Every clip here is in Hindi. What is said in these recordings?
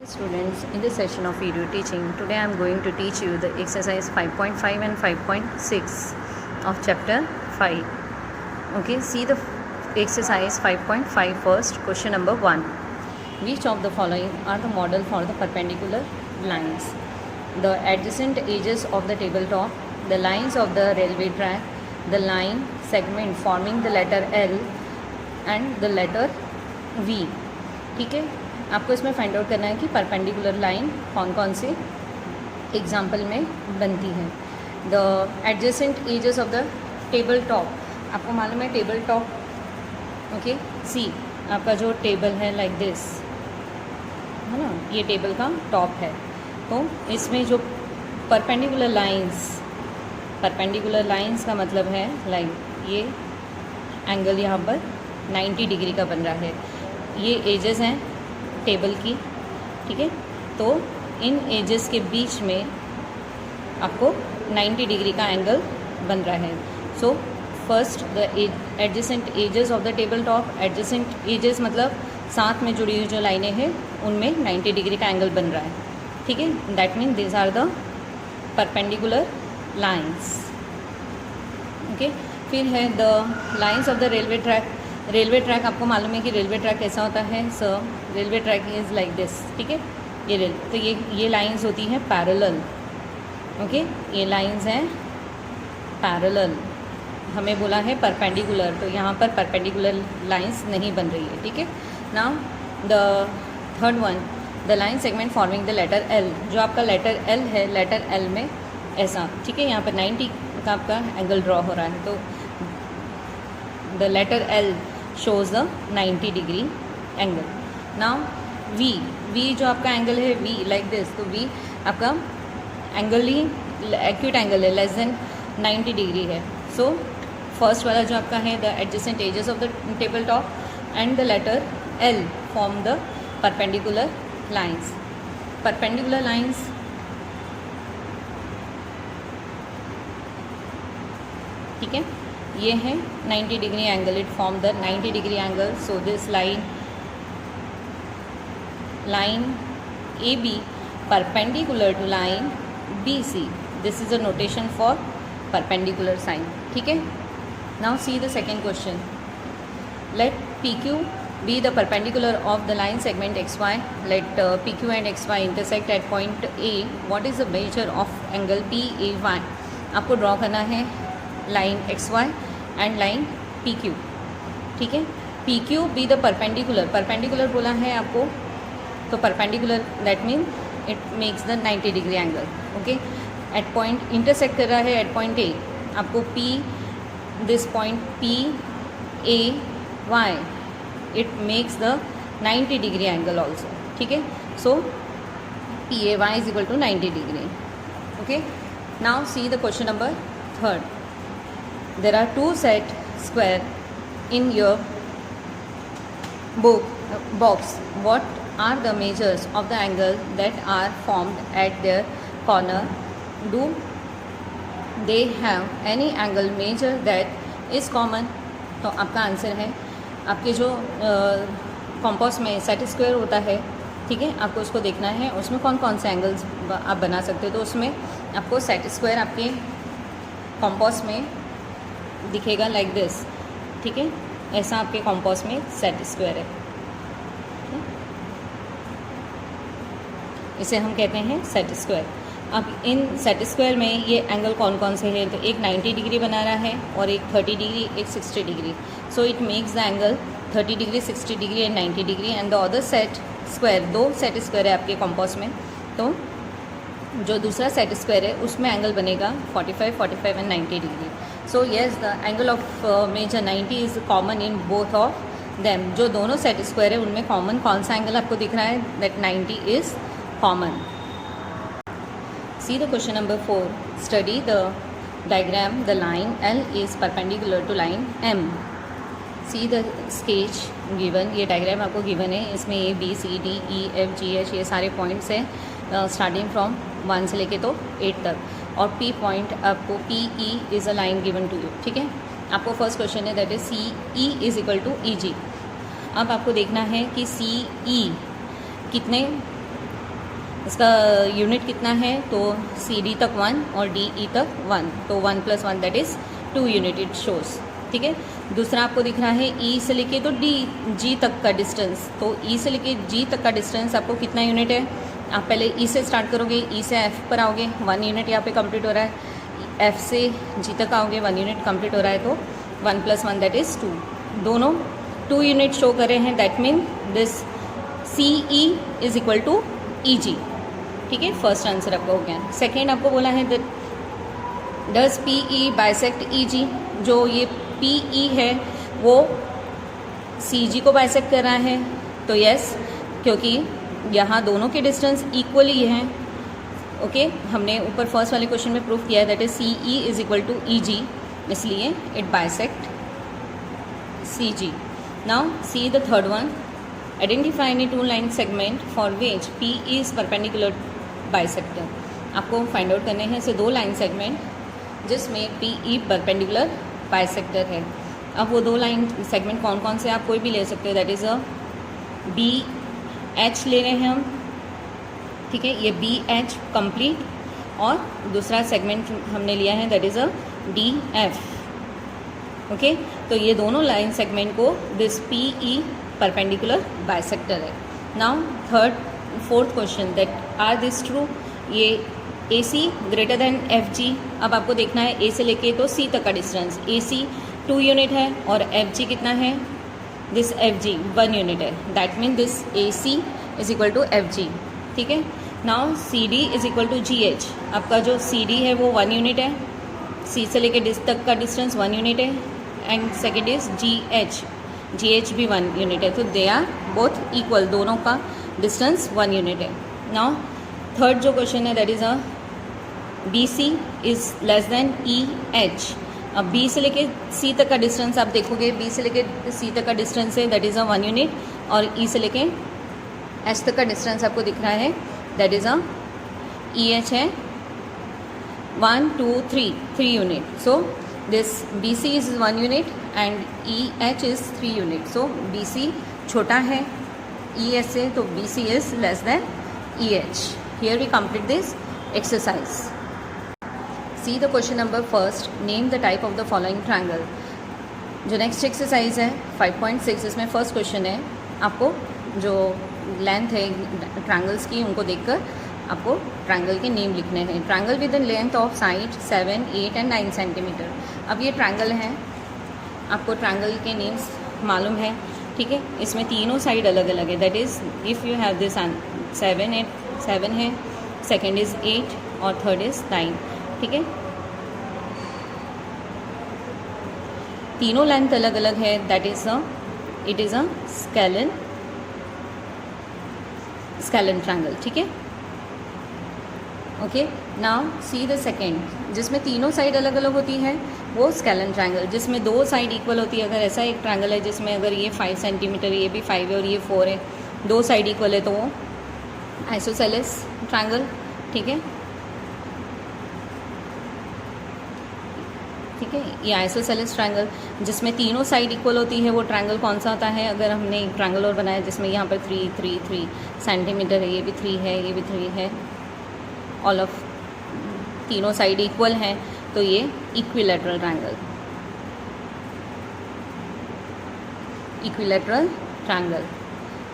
Students, in this session of video teaching, today I am going to teach you the exercise 5.5 and 5.6 of chapter 5. Okay, see the exercise 5.5 first. Question number 1. Which of the following are the model for the perpendicular lines? The adjacent edges of the tabletop, the lines of the railway track, the line segment forming the letter L and the letter V. ठीक है, आपको इसमें फाइंड आउट करना है कि परपेंडिकुलर लाइन कौन कौन से एग्जाम्पल में बनती है. The adjacent edges of the table top, आपको मालूम है टेबल टॉप. ओके, सी आपका जो टेबल है लाइक दिस है ना, ये टेबल का टॉप है. तो इसमें जो परपेंडिकुलर लाइंस का मतलब है लाइक ये एंगल यहाँ पर 90 डिग्री का बन रहा है. ये एजेस हैं टेबल की, ठीक है. तो इन एजेस के बीच में आपको 90 डिग्री का एंगल बन रहा है. So first the adjacent edges of the table top. Adjacent edges मतलब साथ में जुड़ी हुई जो लाइनें हैं उनमें 90 डिग्री का एंगल बन रहा है, ठीक है. That mean this are the perpendicular lines. Okay, फिर है the lines of the railway track. Railway track आपको मालूम है कि रेलवे ट्रैक कैसा होता है. Sir railway track is like this, ठीक है. ये रेल, तो ये लाइंस होती हैं पैरेलल. ओके, ये लाइंस हैं पैरेलल. हमें बोला है परपेंडिकुलर, तो यहाँ पर परपेंडिकुलर लाइंस नहीं बन रही है, ठीक है. Now the third one, the line segment forming the letter L. जो आपका लेटर एल है, लेटर एल में ऐसा, ठीक है, यहाँ पर 90 का आपका एंगल ड्रॉ हो रहा है. तो the letter L shows the 90 degree angle. Now V जो आपका एंगल है V like this, तो V आपका एंगल ही एक्यूट एंगल है, लेस देन 90 डिग्री है. सो फर्स्ट वाला जो आपका है the adjacent edges of the table top and the letter L form the perpendicular lines. Perpendicular lines ठीक है, ये है 90 degree angle. It form the 90 degree angle. So this line A B perpendicular to line B C. This is a notation for perpendicular sign, ठीक है. Now see the second question. Let P Q be the perpendicular of the line segment X Y. Let P Q and X Y intersect at point A. What is the measure of angle P A Y. आपको ड्रॉ करना है line X Y and line P Q, ठीक है. P Q be the perpendicular बोला है आपको, तो perpendicular that mean it makes the 90 degree angle. Okay, at point intersect कर रहा है एट पॉइंट ए. आपको P this point P A Y it makes the 90 degree angle also, ठीक है. So P A Y is equal to 90 degree. Okay, now see the question number third. There are two set square in your box. What are the measures of the angle that are formed at their corner? Do they have any angle measure that is common? तो आपका आंसर है आपके जो कॉम्पोस में सेट स्क्वायर होता है, ठीक है, आपको उसको देखना है उसमें कौन कौन से एंगल्स आप बना सकते हो. तो उसमें आपको सेट स्क्वायर आपके कॉम्पोस में दिखेगा लाइक दिस, ठीक है. ऐसा आपके कॉम्पोस में सेट स्क्वायर है. इसे हम कहते हैं सेट स्क्वायर. अब इन सेट स्क्वायर में ये एंगल कौन कौन से हैं. तो एक 90 डिग्री बना रहा है और एक 30 डिग्री, एक 60 degree. So it makes the angle 30 degree, 60 degree and 90 degree. And the other set square, दो सेट स्क्वायर है आपके कॉम्पोस में. तो जो दूसरा सेट स्क्वायर है उसमें एंगल बनेगा 45, 45 and 90 degree. So yes the angle of measure 90 is common in both of them. जो दोनों सेट स्क्वायर है उनमें कॉमन कौन सा एंगल आपको दिख रहा है. That 90 is common. See the question number 4. Study the diagram. The line L is perpendicular to line M. See the sketch given. ये डायग्राम आपको गिवन है. इसमें A B C D E F G H ये सारे पॉइंट्स हैं स्टार्टिंग फ्रॉम 1 से लेके तो 8 तक. और पी पॉइंट आपको P E is a line given to you, ठीक है. आपको फर्स्ट क्वेश्चन है that is C E is equal to E G. अब आपको देखना है कि सी ई कितने इसका यूनिट कितना है, तो सी डी तक 1 और डी ई तक 1, तो 1 + 1 that is 2 unit it shows. ठीक है, दूसरा आपको दिख रहा है ई से लेके तो डी जी तक का डिस्टेंस, तो ई से लेके जी तक का डिस्टेंस आपको कितना यूनिट है, आप पहले ई से स्टार्ट करोगे, ई से एफ पर आओगे, 1 यूनिट यहाँ पे कंप्लीट हो रहा है, एफ से जी तक आओगे, 1 यूनिट कंप्लीट हो रहा है, तो 1 + 1 दैट इज़ 2, दोनों 2 यूनिट शो कर रहे हैं, that mean this C E is equal to E G. ठीक है, फर्स्ट आंसर आपका हो गया। सेकेंड आपको बोला है that does P E bisect E G, जो ये पी ई है वो सी जी को बाइसेक्ट कर रहा है, तो यस, क्योंकि यहाँ दोनों के डिस्टेंस इक्वली हैं। ओके, हमने ऊपर फर्स्ट वाले क्वेश्चन में प्रूफ किया है that is C E is equal to E G, इसलिए it bisect C G. Now see the third one, identify any 2 line segment for which P is perpendicular bisector. आपको फाइंड आउट करने हैं ऐसे 2 लाइन सेगमेंट जिसमें पी ई परपेंडिकुलर बाइसेक्टर है। अब वो 2 लाइन सेगमेंट कौन कौन से, आप कोई भी ले सकते हो, that is a B H ले रहे हैं हम। ठीक है, ये बी एच कंप्लीट, और दूसरा सेगमेंट हमने लिया है that is a D F. Okay, तो ये दोनों लाइन सेगमेंट को this P E perpendicular bisector है। Now fourth question that are this true, ये A C greater than F G. अब आपको देखना है ए से लेके तो सी तक का डिस्टेंस, ए सी 2 यूनिट है और एफ जी कितना है, दिस एफ जी 1 यूनिट है, that mean this A C is equal to F G. ठीक है, now C D is equal to G H. आपका जो सी डी है वो 1 यूनिट है, सी से लेके डिस तक का डिस्टेंस 1 यूनिट है, and second is ji H भी 1 यूनिट है, तो दे आर बोथ इक्वल, दोनों का डिस्टेंस 1 यूनिट है। नाउ थर्ड जो क्वेश्चन है that is a B C is less than E H. अब बी से लेके सी तक का डिस्टेंस आप देखोगे, बी से लेके सी तक का डिस्टेंस है दैट इज़ अ 1 यूनिट, और ई से लेके एच तक का डिस्टेंस आपको दिख रहा है that is a E H है 1 2 3 unit. So this B C is 1 unit and E H is 3 unit, so B C छोटा है ई एच से, तो B C is less than E H. Here we complete this exercise. See the question number first, name the type of the following triangle। जो नेक्स्ट एक्सरसाइज है 5.6, इसमें फर्स्ट क्वेश्चन है, आपको जो लेंथ है ट्रायंगल्स की उनको देखकर आपको ट्रायंगल के नेम लिखने हैं। Triangle with length of side 7, 8 and 9 centimetre. अब ये ट्रायंगल है, आपको ट्रायंगल के नेम्स मालूम है। ठीक है, इसमें तीनों साइड अलग अलग है, that is if you have this 7 है, सेकेंड इज़ 8 और थर्ड इज़ 9। ठीक है, तीनों लेंथ अलग अलग है, that is it is a scalene triangle. ठीक है, okay. Now see the second, जिसमें तीनों साइड अलग अलग होती है वो स्केलन ट्रायंगल, जिसमें 2 साइड इक्वल होती है। अगर ऐसा एक ट्रायंगल है जिसमें अगर ये 5 सेंटीमीटर, ये भी 5 है और ये 4 है, 2 साइड इक्वल है, तो वो आइसोसेलेस ट्रायंगल। ठीक है, ठीक है, ये आइसोसेलेस ट्रायंगल जिसमें तीनों साइड इक्वल होती है, वो ट्रायंगल कौन सा होता है। अगर हमने एक ट्रायंगल और बनाया जिसमें यहाँ पर 3 सेंटीमीटर है, ये भी 3 है, ये भी 3 है, ऑल ऑफ तीनों साइड इक्वल हैं, तो ये इक्विलैटरल ट्रायंगल।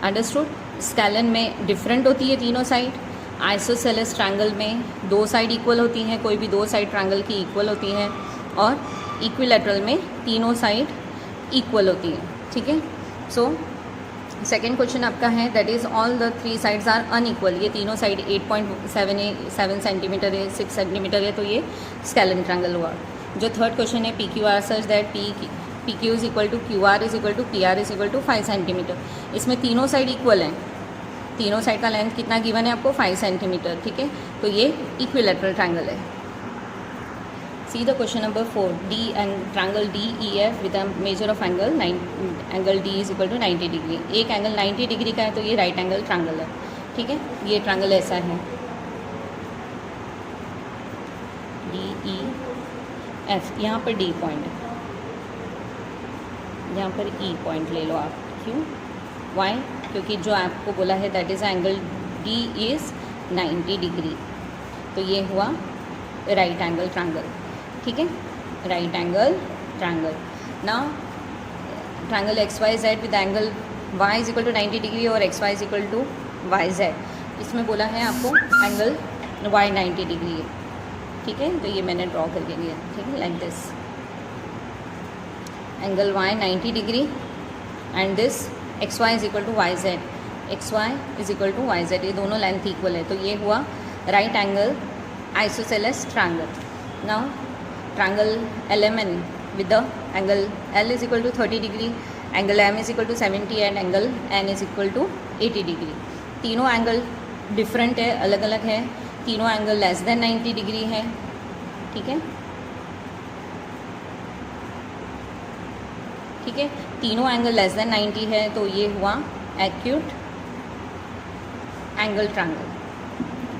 अंडरस्टूड। स्केलन में डिफरेंट होती है तीनों साइड, आइसोसेलेस ट्रायंगल में 2 साइड इक्वल होती हैं, कोई भी 2 साइड ट्रायंगल की इक्वल होती हैं, और इक्विलैटरल में तीनों साइड इक्वल होती है। ठीक है, सो सेकेंड क्वेश्चन आपका है that is all the 3 sides are unequal. ये तीनों साइड 8.7 सेंटीमीटर है, 6 सेंटीमीटर है, तो ये स्केलन ट्रायंगल हुआ। जो थर्ड क्वेश्चन है P Q R such that P Q is equal to Q R is equal to P R is equal to 5 centimetre. इसमें तीनों साइड इक्वल हैं, तीनों साइड का लेंथ कितना गिवन है आपको 5 सेंटीमीटर। ठीक है, तो ये इक्विलैटरल ट्रायंगल है। See the question number 4, D and triangle D E F with a measure of angle angle D is equal to 90 degree. एक एंगल 90 डिग्री का है, तो ये राइट एंगल ट्रायंगल है। ठीक है, ये ट्रायंगल ऐसा है डी ई एफ, यहाँ पर डी पॉइंट, यहाँ पर ई पॉइंट ले लो आप। क्यों, वाई, क्योंकि जो आपको बोला है that is angle D is 90 degree. तो ये हुआ राइट एंगल ट्रायंगल, ठीक है, right angle triangle. Now triangle X Y Z with angle y is equal to 90 degree और X Y is equal to Y Z. इसमें बोला है आपको एंगल y 90 डिग्री है, ठीक है। तो ये मैंने ड्रॉ करके लिया, ठीक है, like this angle y 90 degree and this X Y is equal to Y Z, X Y is equal to Y Z, ये दोनों लेंथ इक्वल है। तो ये हुआ right angle isosceles triangle. Now triangle LMN with the angle L is equal to 30 degree, angle M is equal to 70 and angle N is equal to 80 degree. तीनों एंगल डिफरेंट है, अलग अलग है, तीनों एंगल लेस देन 90 डिग्री है, ठीक है, ठीक है, तीनों एंगल लेस देन 90 है। तो ये हुआ acute angle triangle.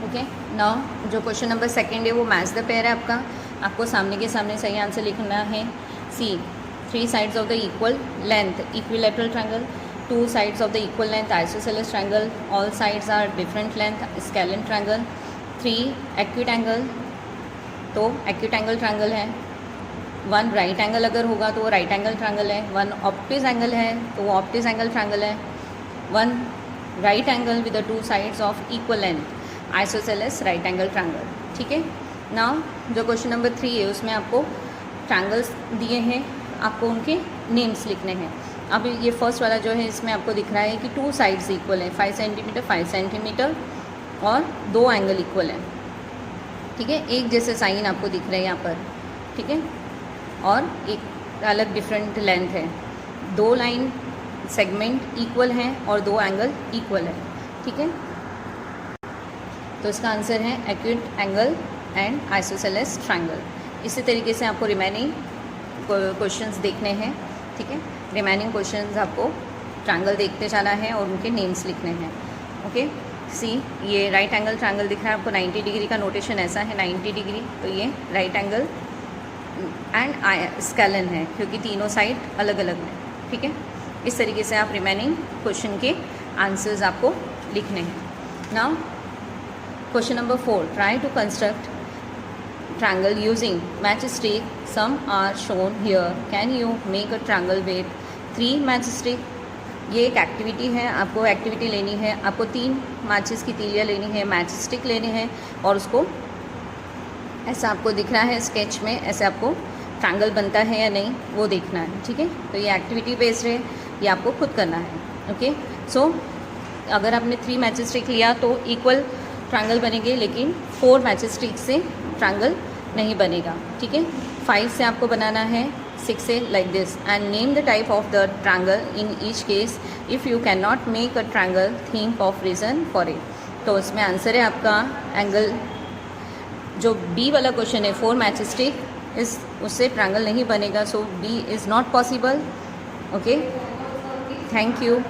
Okay, now जो क्वेश्चन नंबर सेकंड है वो मैच द पेयर है आपका। आपको सामने के सामने सही आंसर लिखना है। See 3 sides of the equal length equilateral triangle, 2 sides of the equal length isosceles triangle, all sides are different length scalene triangle, 3 acute angle. तो एक्यूट एंगल ट्रायंगल है। 1 राइट एंगल अगर होगा तो वो राइट एंगल ट्रायंगल है, 1 ऑप्टिस एंगल है तो वो ऑप्टिस एंगल ट्रायंगल है, 1 right angle with the 2 sides of equal length isosceles right angle triangle, ठीक है। नाउ जो क्वेश्चन नंबर 3 है उसमें आपको ट्रायंगल्स दिए हैं, आपको उनके नेम्स लिखने हैं। अब ये फर्स्ट वाला जो है इसमें आपको दिख रहा है कि 2 साइड्स इक्वल है, 5 सेंटीमीटर 5 सेंटीमीटर और 2 एंगल इक्वल है, ठीक है, एक जैसे साइन आपको दिख रहे हैं यहाँ पर, ठीक है, और एक अलग डिफरेंट लेंथ है, 2 लाइन सेगमेंट इक्वल हैं और 2 एंगल इक्वल है, ठीक है। तो इसका आंसर है acute angle and isosceles triangle. इसी तरीके से आपको रिमेनिंग क्वेश्चंस देखने हैं, ठीक है, रिमेनिंग क्वेश्चंस आपको ट्रायंगल देखते जाना है और उनके नेम्स लिखने हैं। ओके, सी ये राइट एंगल ट्रायंगल दिख रहा है आपको, 90 डिग्री का नोटेशन ऐसा है 90 डिग्री, तो ये राइट एंगल एंड स्केलन है क्योंकि तीनों साइड अलग अलग हैं, ठीक है। इस तरीके से आप रिमेनिंग क्वेश्चन के आंसर्स आपको लिखने हैं। Now question number 4, try to construct triangle using matchstick. Some are shown here. Can you make a triangle with 3 matchstick? ये एक एक्टिविटी है, आपको एक्टिविटी लेनी है, आपको 3 मैचेस की तीलियाँ लेनी है, मैच स्टिक लेने हैं और उसको ऐसा आपको दिख रहा है स्केच में, ऐसे आपको ट्रायंगल बनता है या नहीं वो देखना है, ठीक है। तो ये एक्टिविटी बेस्ड है, ये आपको खुद करना है। ओके, सो अगर आपने 3 मैच स्टिक लिया तो इक्वल ट्रायंगल बनेंगे, लेकिन 4 मैच स्टिक से ट्रायंगल नहीं बनेगा, ठीक है। 5 से आपको बनाना है, 6 से like this, and name the type of the triangle in each case. If you can not make a triangle think of reason for it. तो उसमें आंसर है आपका एंगल, जो बी वाला क्वेश्चन है 4 मैच स्टिक, इस उससे ट्रायंगल नहीं बनेगा, so B is not possible. Okay, thank you.